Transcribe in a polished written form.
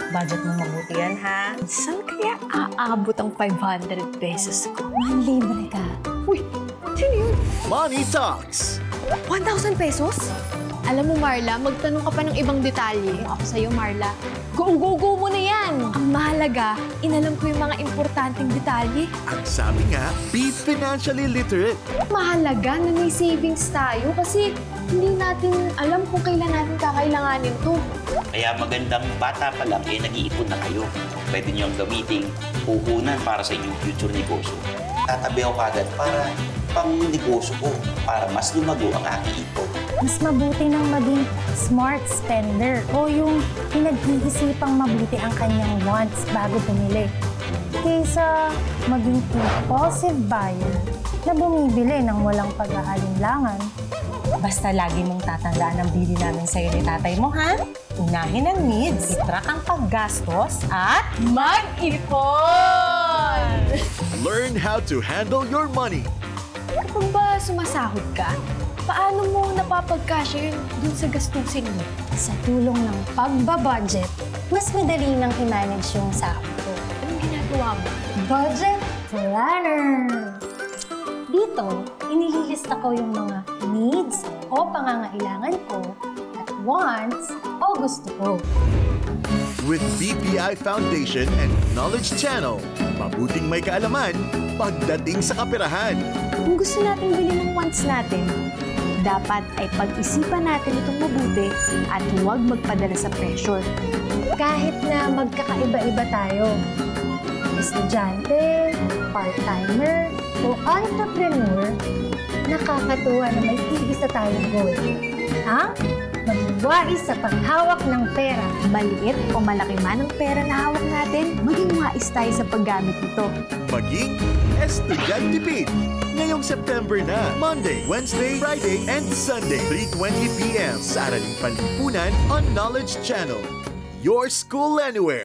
Budget mo mabuti yan, ha? Saan kaya aabot ang 500 pesos ko? Manlibre ka. Uy, sino yun? Money Talks. 1,000 pesos? Alam mo, Marla, magtanong ka pa ng ibang detalye. Ako sa'yo, Marla. Go mo na yan! Ang mahalaga, inalam ko yung mga importanteng detalye. Ang sabi nga, be financially literate. Mahalaga na may savings tayo kasi hindi natin alam kung kailan natin kakailanganin to. Kaya magandang bata pa lang, nag-iipon na kayo. Pwede niyong gamiting puhunan para sa inyong future negosyo. Tatabi ako agad para pang negosyo ko, para mas lumago ang aking ipon. Mas mabuti nang maging smart spender o yung pinag-iisipang mabuti ang kanyang wants bago bumili. Kaysa maging impulsive buyer na bumibili ng walang pag-aalinlangan. Basta lagi mong tatandaan ang bili namin sa'yo ni tatay mo, ha? Unahin ang needs, itrack ang paggastos, at Mag-ipon! Learn how to handle your money. Kapag ba sumasahod ka, paano mo napapagkasya yun dun sa gastusin mo? Sa tulong ng pagbabudget, mas madali nang i-manage yung sahod ko. Anong ginagawa mo? Budget Planner! Dito, inililista ko yung mga needs o pangangailangan ko at wants o gusto ko. With BPI Foundation and Knowledge Channel, mabuting may kaalaman pagdating sa kaperahan. Kung gusto natin bilhin ng wants natin, dapat ay pag-isipan natin itong mabuti at huwag magpadala sa pressure. Kahit na magkakaiba-iba tayo, estudyante, part-timer, o entrepreneur, nakakatuwa na may iisa tayong goal. Ang magwais sa paghawak ng pera. Maliit o malaki man ang pera na hawak natin, maging wais tayo sa paggamit nito. Maging Estudyantipid. Ngayong September na, Monday, Wednesday, Friday, and Sunday, 3:20 p.m. sa Araling Panlipunan on Knowledge Channel. Your school anywhere.